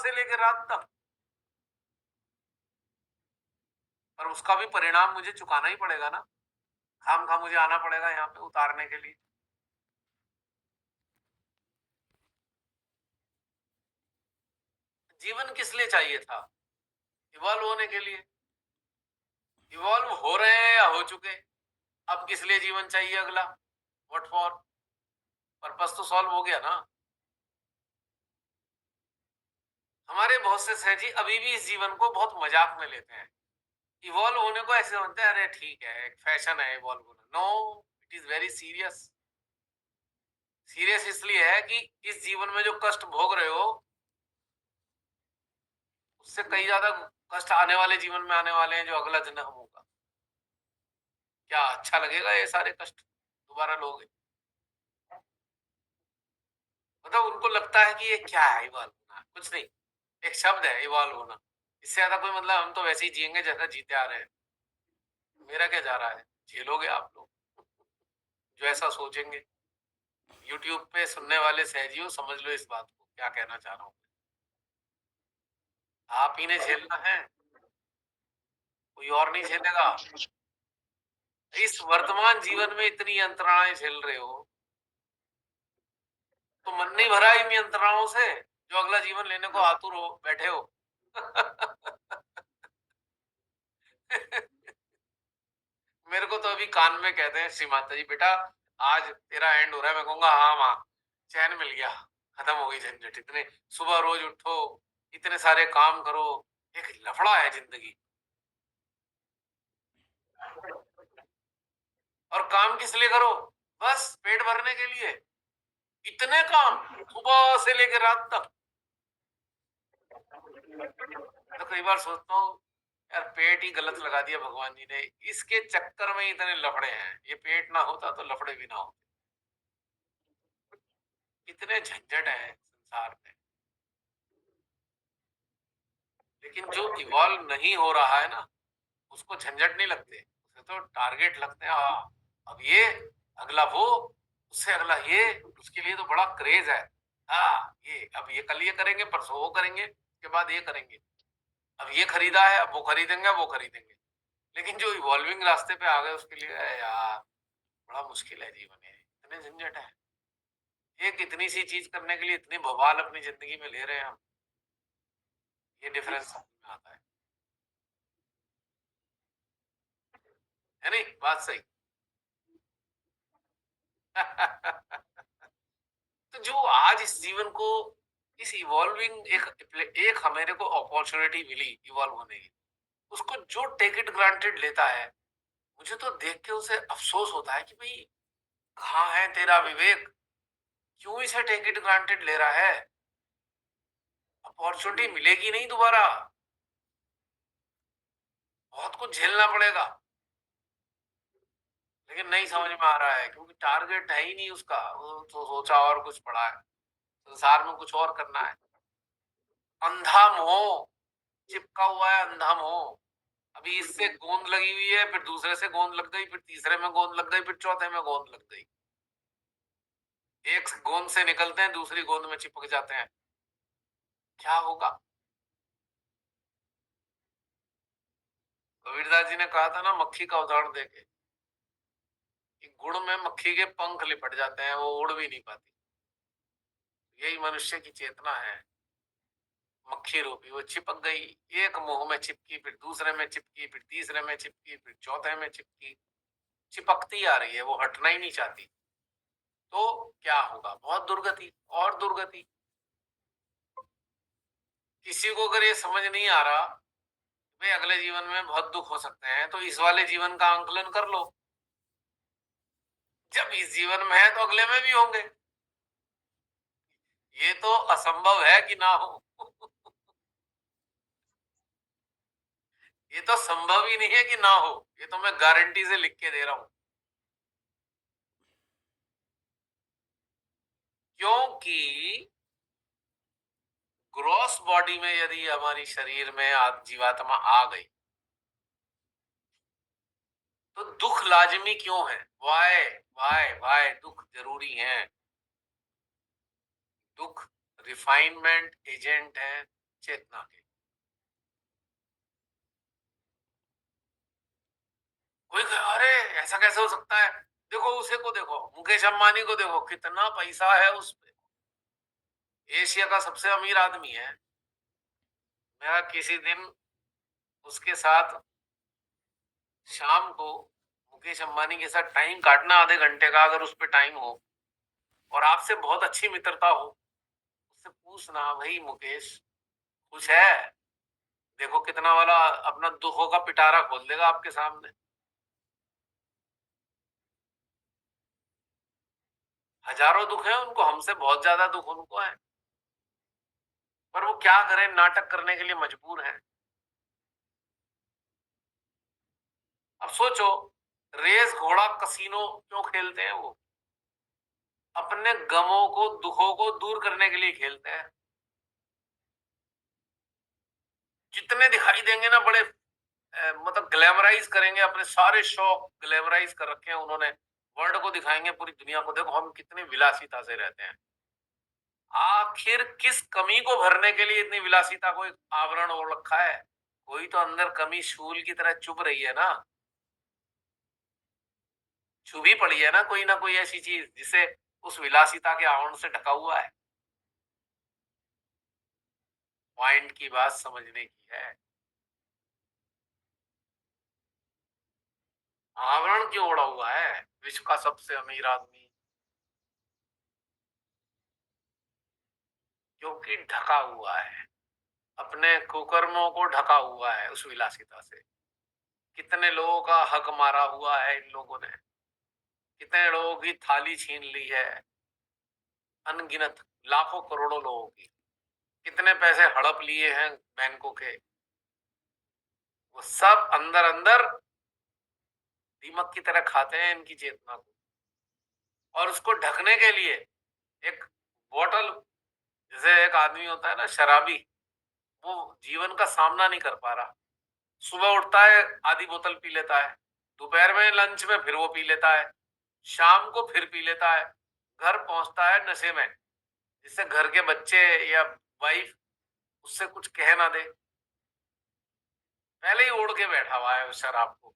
से लेकर रात तक, पर उसका भी परिणाम मुझे चुकाना ही पड़ेगा ना। खामखा मुझे आना पड़ेगा यहाँ पे उतारने के लिए। जीवन किस लिए चाहिए था? इवॉल्व होने के लिए। इवॉल्व हो रहे हैं या हो चुके? अब किस लिए जीवन चाहिए अगला? What for? पर्पस तो सॉल्व हो गया ना। हमारे बहुत से सहजी अभी भी इस जीवन को बहुत मजाक में लेते हैं। इवॉल्व होने को ऐसे समझते हैं, अरे ठीक है एक फैशन है इवॉल्व होना। No, it is very serious. Serious इसलिए है कि इस जीवन में जो कष्ट भोग रहे हो उससे कई ज्यादा कष्ट आने वाले जीवन में आने वाले हैं, जो अगला जन्म होगा। क्या अच्छा लगेगा ये सारे कष्ट दोबारा लोगे? मतलब उनको लगता है कि ये क्या है इवॉल्व होना, कुछ नहीं, एक शब्द है इवॉल्व होना। इससे ज्यादा कोई मतलब, हम तो वैसे ही जिएंगे जैसा जीते आ रहे हैं। मेरा क्या जा रहा है, झेलोगे आप लोग जो ऐसा सोचेंगे। यूट्यूब पे सुनने वाले सहजियों समझ लो इस बात को, क्या कहना चाह रहा हूँ। आप ही ने झेलना है, कोई और नहीं झेलेगा। इस वर्तमान जीवन में इतनी यंत्रणाएं झेल रहे हो तो मन नहीं भरा इन यंत्रणाओं से, जो अगला जीवन लेने को आतुर हो बैठे हो। मेरे को तो अभी कान में कहते हैं श्री माता जी, बेटा आज तेरा एंड हो रहा है। मैं कहूंगा हाँ माँ, चैन मिल गया, खत्म हो गई झंझट। इतने सुबह रोज उठो, इतने सारे काम करो, एक लफड़ा है जिंदगी। और काम किस लिए करो? बस पेट भरने के लिए। इतने काम सुबह से लेकर रात तक। तो कई बार सोचता हूँ यार, पेट ही गलत लगा दिया भगवान जी ने, इसके चक्कर में इतने लफड़े हैं। ये पेट ना होता तो लफड़े भी ना होते। इतने झंझट है संसार में। लेकिन जो इवॉल्व नहीं हो रहा है ना, उसको झंझट नहीं लगते, उसे तो टारगेट लगते हैं। हाँ, अब ये, अगला वो, उससे अगला ये, उसके लिए तो बड़ा क्रेज है। हाँ, ये अब ये कल ये करेंगे, परसों वो करेंगे, उसके बाद ये करेंगे। अब ये खरीदा है, अब वो खरीदेंगे, वो खरीदेंगे। लेकिन जो इवॉल्विंग रास्ते पे आ गए उसके लिए यार बड़ा मुश्किल है जीवन। है इतने झंझट है। एक इतनी सी चीज करने के लिए इतनी बवाल अपनी जिंदगी में ले रहे हैं हम। ये डिफरेंस समझ में आता है नहीं बात सही? तो जो आज इस जीवन को, इस इवॉल्विंग एक हमें को अपॉर्चुनिटी मिली इवॉल्व होने की, उसको जो टेक इट ग्रांटेड लेता है, मुझे तो देख के उसे अफसोस होता है कि भाई कहाँ है तेरा विवेक? क्यों इसे टेक इट ग्रांटेड ले रहा है? अपॉर्चुनिटी मिलेगी नहीं दोबारा, बहुत कुछ झेलना पड़ेगा। लेकिन नहीं समझ में आ रहा है क्योंकि टारगेट है ही नहीं उसका। वो तो सोचा और कुछ पड़ा है, संसार में कुछ और करना है। अंधा मोह चिपका हुआ है, अंधा मोह। अभी इससे गोंद लगी हुई है, फिर दूसरे से गोंद लग गई, फिर तीसरे में गोंद लग गई, फिर चौथे में गोंद लग गई। एक गोंद से निकलते हैं, दूसरी गोंद में चिपक जाते हैं। क्या होगा? कबीरदास जी ने कहा था ना मक्खी का उदाहरण देके, कि गुड़ में मक्खी के पंख लिपट जाते हैं, वो उड़ भी नहीं पाती। यही मनुष्य की चेतना है, मक्खी रूपी। वो चिपक गई, एक मुंह में चिपकी, फिर दूसरे में चिपकी, फिर तीसरे में चिपकी, फिर चौथे में चिपकी। चिपकती आ रही है, वो हटना ही नहीं चाहती। तो क्या होगा? बहुत दुर्गति और दुर्गति। किसी को अगर ये समझ नहीं आ रहा भाई अगले जीवन में बहुत दुख हो सकते हैं, तो इस वाले जीवन का आंकलन कर लो। जब इस जीवन में है तो अगले में भी होंगे। ये तो असंभव है कि ना हो। ये तो संभव ही नहीं है कि ना हो, ये तो मैं गारंटी से लिख के दे रहा हूं। क्योंकि ग्रॉस बॉडी में यदि हमारी शरीर में जीवात्मा आ गई तो दुख लाजमी क्यों है? वाय वाय वाय दुख जरूरी है। दुख रिफाइनमेंट एजेंट है, चेतना के। कोई कहे, अरे ऐसा कैसे हो सकता है? देखो उसे को देखो, मुकेश अंबानी को देखो, कितना पैसा है उस पे, एशिया का सबसे अमीर आदमी है। मेरा किसी दिन उसके साथ शाम को मुकेश अंबानी के साथ टाइम काटना, आधे घंटे का, अगर उस पर टाइम हो और आपसे बहुत अच्छी मित्रता हो, उससे पूछना, भाई मुकेश खुश है? देखो कितना वाला अपना दुखों का पिटारा खोल देगा आपके सामने। हजारों दुख है उनको, हमसे बहुत ज्यादा दुख उनको है, पर वो क्या करें, नाटक करने के लिए मजबूर हैं। अब सोचो, रेस घोड़ा कसीनो क्यों खेलते हैं वो? अपने गमों को, दुखों को दूर करने के लिए खेलते हैं। जितने दिखाई देंगे ना बड़े, मतलब ग्लैमराइज करेंगे, अपने सारे शौक ग्लैमराइज कर रखे हैं उन्होंने, वर्ल्ड को दिखाएंगे, पूरी दुनिया को, देखो हम कितनी विलासिता से रहते हैं। आखिर किस कमी को भरने के लिए इतनी विलासिता को एक आवरण ओढ़ रखा है? कोई तो अंदर कमी शूल की तरह चुभ रही है ना, चुभी पड़ी है ना कोई ऐसी चीज जिसे उस विलासिता के आवरण से ढका हुआ है। पॉइंट की बात समझने की है। आवरण क्यों ओढ़ा हुआ है विश्व का सबसे अमीर आदमी? क्योंकि ढका हुआ है, अपने कुकर्मों को ढका हुआ है उस विलासिता से। कितने लोगों का हक मारा हुआ है इन लोगों ने, कितने लोगों की थाली छीन ली है, अनगिनत, लाखों करोड़ों लोगों की। कितने पैसे हड़प लिए हैं बैंकों के। वो सब अंदर अंदर दीमक की तरह खाते हैं इनकी चेतना को। और उसको ढकने के लिए एक बोतल, जैसे एक आदमी होता है ना शराबी, वो जीवन का सामना नहीं कर पा रहा, सुबह उठता है आधी बोतल पी लेता है, दोपहर में लंच में फिर वो पी लेता है, शाम को फिर पी लेता है, घर पहुंचता है नशे में, जिससे घर के बच्चे या वाइफ उससे कुछ कह ना दे, पहले ही ओढ़ के बैठा हुआ है उस शराब को।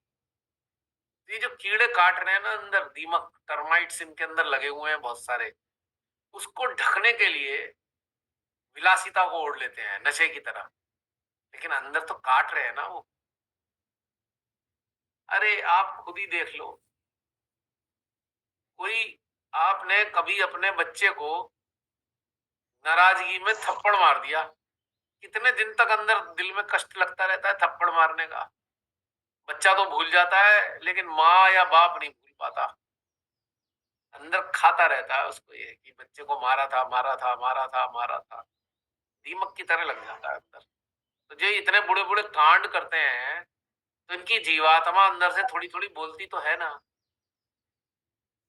ये जो कीड़े काट रहे हैं ना अंदर, दीमक, टर्माइट्स इनके अंदर लगे हुए हैं बहुत सारे, उसको ढकने के लिए विलासिता को ओढ़ लेते हैं नशे की तरह, लेकिन अंदर तो काट रहे हैं ना वो। अरे आप खुद ही देख लो, कोई, आपने कभी अपने बच्चे को नाराजगी में थप्पड़ मार दिया, कितने दिन तक अंदर दिल में कष्ट लगता रहता है थप्पड़ मारने का। बच्चा तो भूल जाता है, लेकिन माँ या बाप नहीं भूल पाता, अंदर खाता रहता है उसको, ये कि बच्चे को मारा था, मारा था, मारा था, मारा था, दीमक की तरह लग जाता है अंदर। तो जो इतने बुरे बुरे कांड करते हैं, तो इनकी जीवात्मा अंदर से थोड़ी थोड़ी बोलती तो है ना,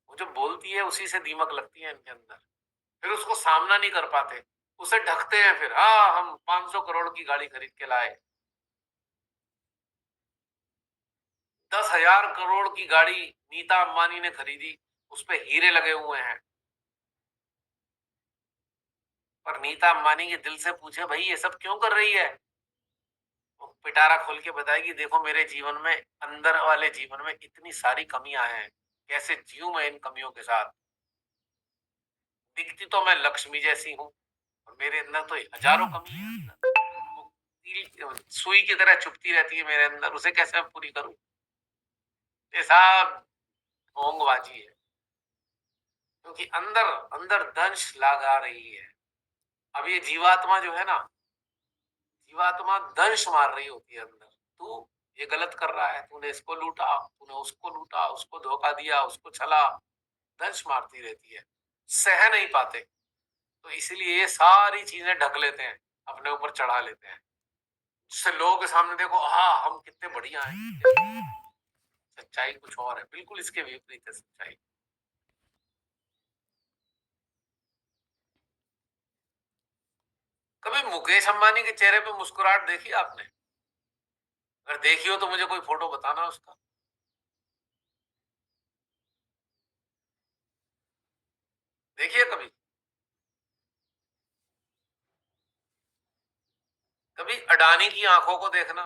वो जो बोलती है उसी से दीमक लगती है इनके अंदर। फिर उसको सामना नहीं कर पाते, उसे ढकते हैं। फिर हाँ, हम 500 करोड़ की गाड़ी खरीद के लाए, 10,000 करोड़ की गाड़ी नीता अंबानी ने खरीदी, उस पे हीरे लगे हुए हैं। पर नीता अंबानी के दिल से पूछे, भाई ये सब क्यों कर रही है? वो पिटारा खोल के बताएगी, देखो मेरे जीवन में, अंदर वाले जीवन में इतनी सारी कमियां हैं, कैसे जीऊं मैं इन कमियों के साथ। दिखती तो मैं लक्ष्मी जैसी हूँ, और मेरे अंदर तो हजारों कमी है। वो सुई की तरह चुभती रहती है मेरे अंदर, उसे कैसे मैं पूरी करूं? ये सब ढोंगबाजी है, क्योंकि अंदर अंदर दंश लगा रही है। अब ये जीवात्मा जो है ना, जीवात्मा दंश मार रही होती है अंदर, तू ये गलत कर रहा है, तूने इसको लूटा, तूने उसको लूटा, उसको धोखा दिया, उसको छला, दंश मारती रहती है, सह नहीं पाते। तो इसलिए ये सारी चीजें ढक लेते हैं, अपने ऊपर चढ़ा लेते हैं, जिससे लोगों के सामने देखो, हाँ हम कितने बढ़िया हैं। सच्चाई कुछ और है, बिल्कुल इसके विपरीत है सच्चाई। कभी मुकेश अंबानी के चेहरे पे मुस्कुराहट देखी आपने? अगर देखी हो तो मुझे कोई फोटो बताना उसका। देखिए कभी। कभी अडानी की आंखों को देखना,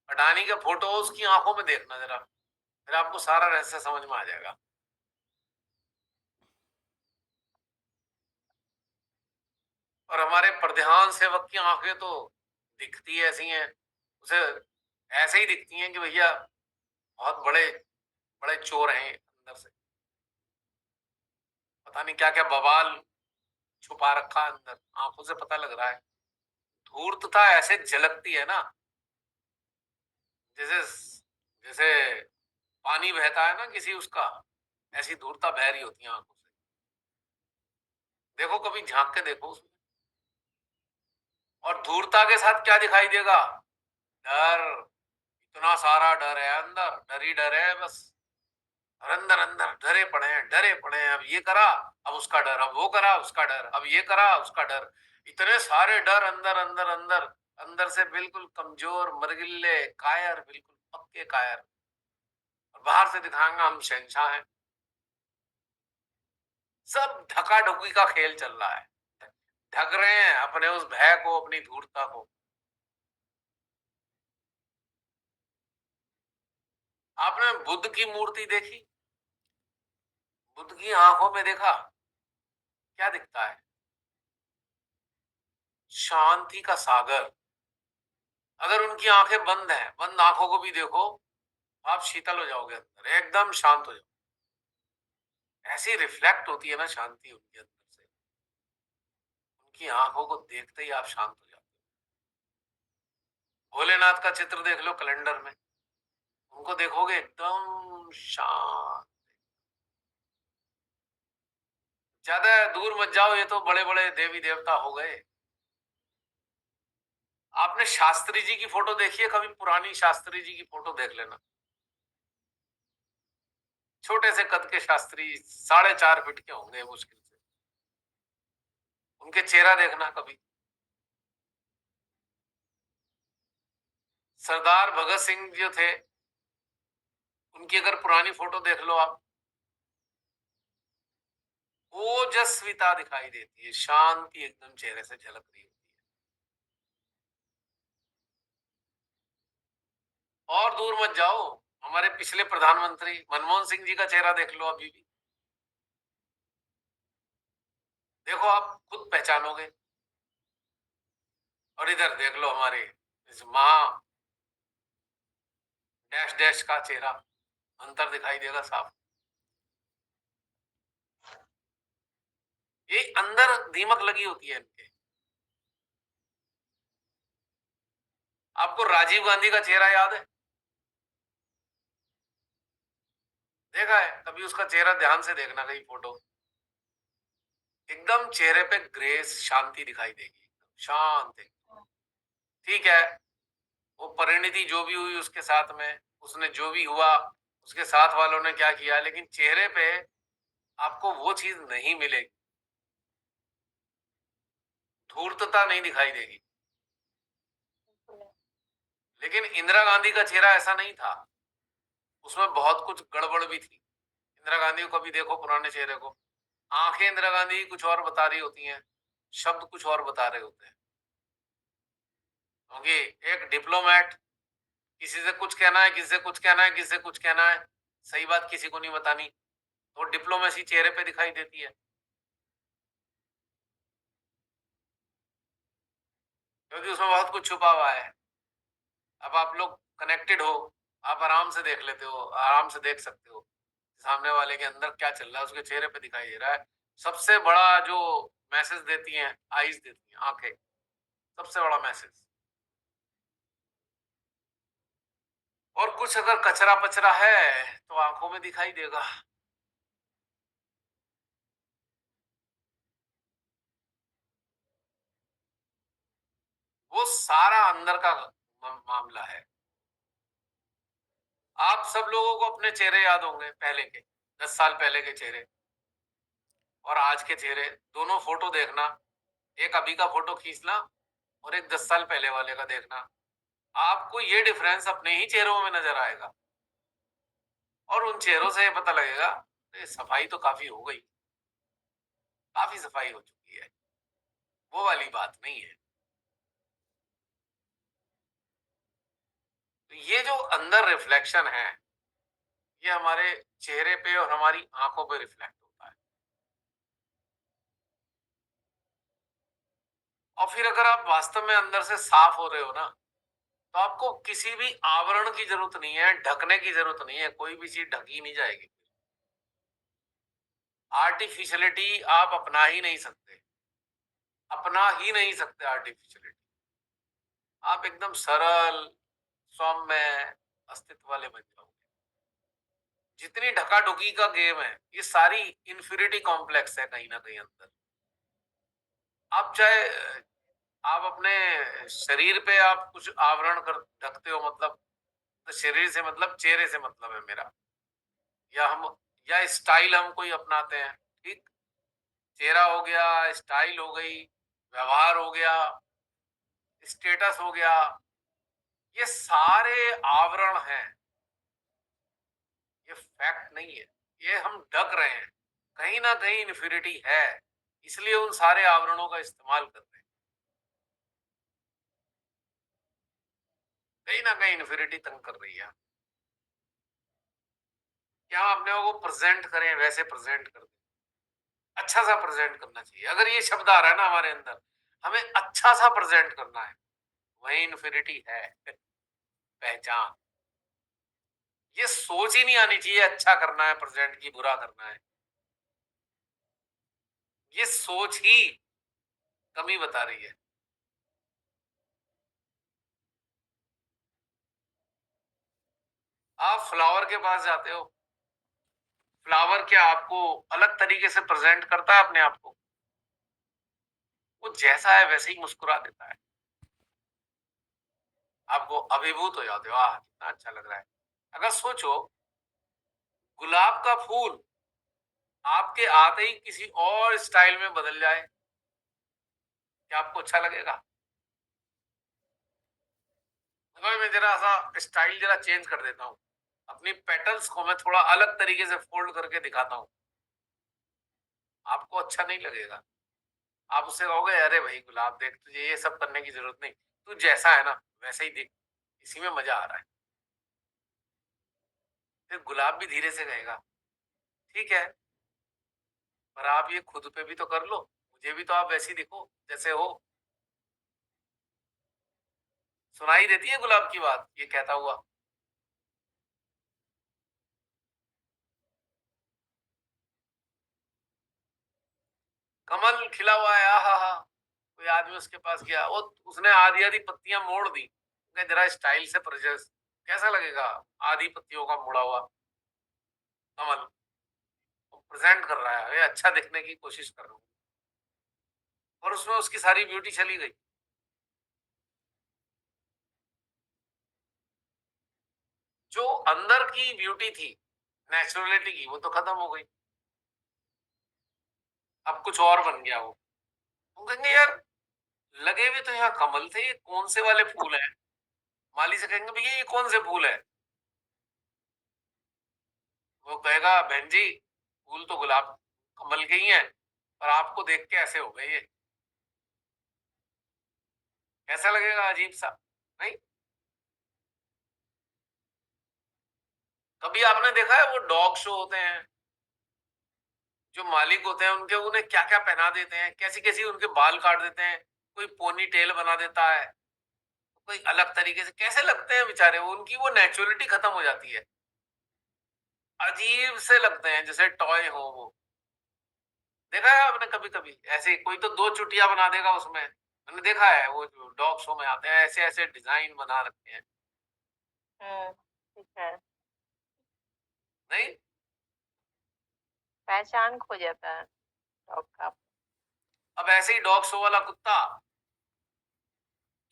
अडानी के फोटो उसकी आंखों में देखना जरा, फिर आपको सारा रहस्य समझ में आ जाएगा। और हमारे प्रधान सेवक की आंखें तो दिखती ऐसी हैं, उसे ऐसे ही दिखती हैं कि भैया बहुत बड़े बड़े चोर हैं अंदर से, पता नहीं क्या क्या बवाल छुपा रखा है अंदर, आंखों से पता लग रहा है। धूर्तता ऐसे झलकती है ना, जैसे जैसे पानी बहता है ना किसी उसका, ऐसी धूर्तता बह रही होती है आंखों से। देखो, कभी झांक के देखो उसमें। और धूर्तता के साथ क्या दिखाई देगा? डर। इतना सारा डर है अंदर, डर ही डर है बस। और अंदर अंदर डरे पड़े हैं, डरे पड़े हैं। अब ये करा, अब उसका डर, अब वो करा, उसका डर, अब ये करा, उसका डर। इतने सारे डर अंदर अंदर अंदर, अंदर से बिल्कुल कमजोर, मरगिल्ले, कायर, बिल्कुल पक्के कायर। और बाहर से दिखाएंगे हम शहंशाह हैं। सब ढका ढुकी का खेल चल रहा है, ढक रहे हैं अपने उस भय को, अपनी धूर्तता को। आपने बुद्ध की मूर्ति देखी? बुद्ध की आंखों में देखा क्या दिखता है? शांति का सागर। अगर उनकी आंखें बंद हैं, बंद आंखों को भी देखो, आप शीतल हो जाओगे अंदर, एकदम शांत हो जाओगे। ऐसी रिफ्लेक्ट होती है ना शांति उनके अंदर से, उनकी आंखों को देखते ही आप शांत हो जाते हो। भोलेनाथ का चित्र देख लो कैलेंडर में, उनको देखोगे एकदम शांत। ज्यादा दूर मत जाओ, ये तो बड़े बड़े देवी देवता हो गए। आपने शास्त्री जी की फोटो देखी है कभी? पुरानी शास्त्री जी की फोटो देख लेना। छोटे से कद के शास्त्री, 4.5 फीट के होंगे मुश्किल से। उनके चेहरा देखना कभी। सरदार भगत सिंह जो थे, उनकी अगर पुरानी फोटो देख लो आप, ओजस्विता दिखाई देती है, शांति एकदम चेहरे से झलक रही होती है। और दूर मत जाओ, हमारे पिछले प्रधानमंत्री मनमोहन सिंह जी का चेहरा देख लो अभी भी, देखो आप खुद पहचानोगे। और इधर देख लो हमारे इस महा डैश डैश का चेहरा, अंतर दिखाई देगा साफ। ये अंदर दीमक लगी होती है इनके। आपको राजीव गांधी का चेहरा याद है? देखा है कभी उसका चेहरा? ध्यान से देखना कहीं फोटो, एकदम चेहरे पे ग्रेस, शांति दिखाई देगी, शांत एकदम। ठीक है, वो परिणति जो भी हुई उसके साथ में, उसने जो भी हुआ, उसके साथ वालों ने क्या किया, लेकिन चेहरे पे आपको वो चीज नहीं मिलेगी, धूर्तता नहीं दिखाई देगी। लेकिन इंदिरा गांधी का चेहरा ऐसा नहीं था, उसमें बहुत कुछ गड़बड़ भी थी। इंदिरा गांधी को कभी देखो पुराने चेहरे को, आंखें इंदिरा गांधी कुछ और बता रही होती हैं, शब्द कुछ और बता रहे होते हैं। क्योंकि एक डिप्लोमेट, किसी से कुछ कहना है, किसी से कुछ कहना है, किसी से कुछ कहना है, सही बात किसी को नहीं बतानी, तो डिप्लोमेसी चेहरे पे दिखाई देती है, क्योंकि उसमें बहुत कुछ छुपा हुआ है। अब आप लोग कनेक्टेड हो, आप आराम से देख लेते हो, आराम से देख सकते हो सामने वाले के अंदर क्या चल रहा है, उसके चेहरे पे दिखाई दे रहा है। सबसे बड़ा जो मैसेज देती हैं आईज, देती हैं आंखें, सबसे बड़ा मैसेज। और कुछ अगर कचरा पचरा है तो आंखों में दिखाई देगा। वो सारा अंदर का मामला है। आप सब लोगों को अपने चेहरे याद होंगे पहले के, 10 साल पहले के चेहरे और आज के चेहरे, दोनों फोटो देखना। एक अभी का फोटो खींचना और एक 10 साल पहले वाले का देखना, आपको ये डिफरेंस अपने ही चेहरों में नजर आएगा। और उन चेहरों से ये पता लगेगा ये सफाई तो काफी हो गई, काफी सफाई हो चुकी है, वो वाली बात नहीं है। ये जो अंदर रिफ्लेक्शन है, ये हमारे चेहरे पे और हमारी आंखों पे रिफ्लेक्ट होता है। और फिर अगर आप वास्तव में अंदर से साफ हो रहे हो ना, तो आपको किसी भी आवरण की जरूरत नहीं है, ढकने की जरूरत नहीं है, कोई भी चीज ढकी नहीं जाएगी। आर्टिफिशियलिटी आप अपना ही नहीं सकते, अपना ही नहीं सकते आर्टिफिशियलिटी। आप एकदम सरल, सौम्य अस्तित्व वाले बन जाओगे। जितनी ढकाढुकी का गेम है, ये सारी इंफीरियरिटी कॉम्प्लेक्स है कहीं ना कहीं अंदर। आप चाहे आप अपने शरीर पे आप कुछ आवरण कर ढकते हो, मतलब तो शरीर से मतलब चेहरे से मतलब है मेरा, या हम या स्टाइल हम कोई अपनाते हैं, ठीक। चेहरा हो गया, स्टाइल हो गई, व्यवहार हो गया, स्टेटस हो गया, ये सारे आवरण हैं। ये फैक्ट नहीं है, ये हम ढक रहे हैं। कहीं ना कहीं इन्फीरियरिटी है, इसलिए उन सारे आवरणों का इस्तेमाल कर रहे हैं। कहीं ना कहीं इन्फीरियरिटी तंग कर रही है। क्या हम अपने को प्रेजेंट करें, वैसे प्रेजेंट कर दें, अच्छा सा प्रेजेंट करना चाहिए। अगर ये शब्द आ रहा है ना हमारे अंदर, हमें अच्छा सा प्रेजेंट करना है, वही इन्फिनिटी है। पहचान, ये सोच ही नहीं आनी चाहिए अच्छा करना है प्रेजेंट की, बुरा करना है। ये सोच ही कमी बता रही है। आप फ्लावर के पास जाते हो, फ्लावर क्या आपको अलग तरीके से प्रेजेंट करता है अपने आप को? वो जैसा है वैसे ही मुस्कुरा देता है। आपको अभिभूत हो जाते हो, आह कितना अच्छा लग रहा है। अगर सोचो, गुलाब का फूल आपके आते ही किसी और स्टाइल में बदल जाए, क्या आपको अच्छा लगेगा? अगर मैं जरा सा स्टाइल जरा चेंज कर देता हूँ, अपनी पेटल्स को मैं थोड़ा अलग तरीके से फोल्ड करके दिखाता हूँ, आपको अच्छा नहीं लगेगा। आप उससे कहोगे अरे भाई गुलाब देख, तुझे ये सब करने की जरूरत नहीं, तू जैसा है ना वैसे ही देख, इसी में मजा आ रहा है। फिर गुलाब भी धीरे से कहेगा ठीक है, पर आप ये खुद पे भी तो कर लो, मुझे भी तो आप वैसे ही दिखो जैसे हो। सुनाई देती है गुलाब की बात ये कहता हुआ? कमल खिला हुआ है, आहा हा। कोई आदमी उसके पास गया, वो उसने आधी आधी पत्तियां मोड़ दी, जरा स्टाइल से प्रोजेस, कैसा लगेगा? आधी पत्तियों का मुड़ा हुआ कमल प्रेजेंट कर रहा है, ये अच्छा दिखने की कोशिश कर रहा हूँ, और उसमें उसकी सारी ब्यूटी चली गई। जो अंदर की ब्यूटी थी, नेचुरलिटी की, वो तो खत्म हो गई। अब कुछ और बन गया वो। हम कहेंगे यार, लगे हुए तो यहाँ कमल थे, ये कौन से वाले फूल हैं? माली से कहेंगे भैया ये कौन से फूल है? वो कहेगा बहन जी, फूल तो गुलाब कमल के ही हैं, पर आपको देख के ऐसे हो गए ये। कैसा लगेगा? अजीब सा, नहीं? कभी आपने देखा है वो डॉग शो होते हैं, जो मालिक होते हैं उनके, उन्हें क्या क्या पहना देते हैं, कैसी कैसी उनके बाल काट देते हैं, कोई पोनी टेल बना देता है, कोई अलग तरीके से, कैसे लगते हैं बेचारे वो, उनकी वो नेचुरलिटी खत्म हो जाती है, अजीब से लगते हैं जैसे टॉय हो वो। देखा है आपने कभी कभी ऐसे? कोई तो दो चुटिया बना देगा उसमें, मैंने देखा है वो जो डॉग शो में आते हैं, ऐसे ऐसे डिजाइन बना रखते हैं। ठीक है। नहीं, पहचान खो जाता है डॉग का। अब ऐसे ही डॉग शो वाला कुत्ता,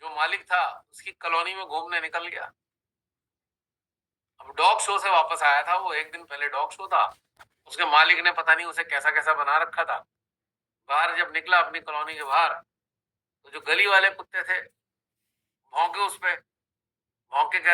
जो मालिक था उसकी कॉलोनी में घूमने निकल गया। अब डॉग शो से वापस आया था वो, एक दिन पहले डॉग शो था, उसके मालिक ने पता नहीं उसे कैसा कैसा बना रखा था। बाहर जब निकला अपनी कॉलोनी के बाहर, तो जो गली वाले कुत्ते थे भौंके उस पे, भौंके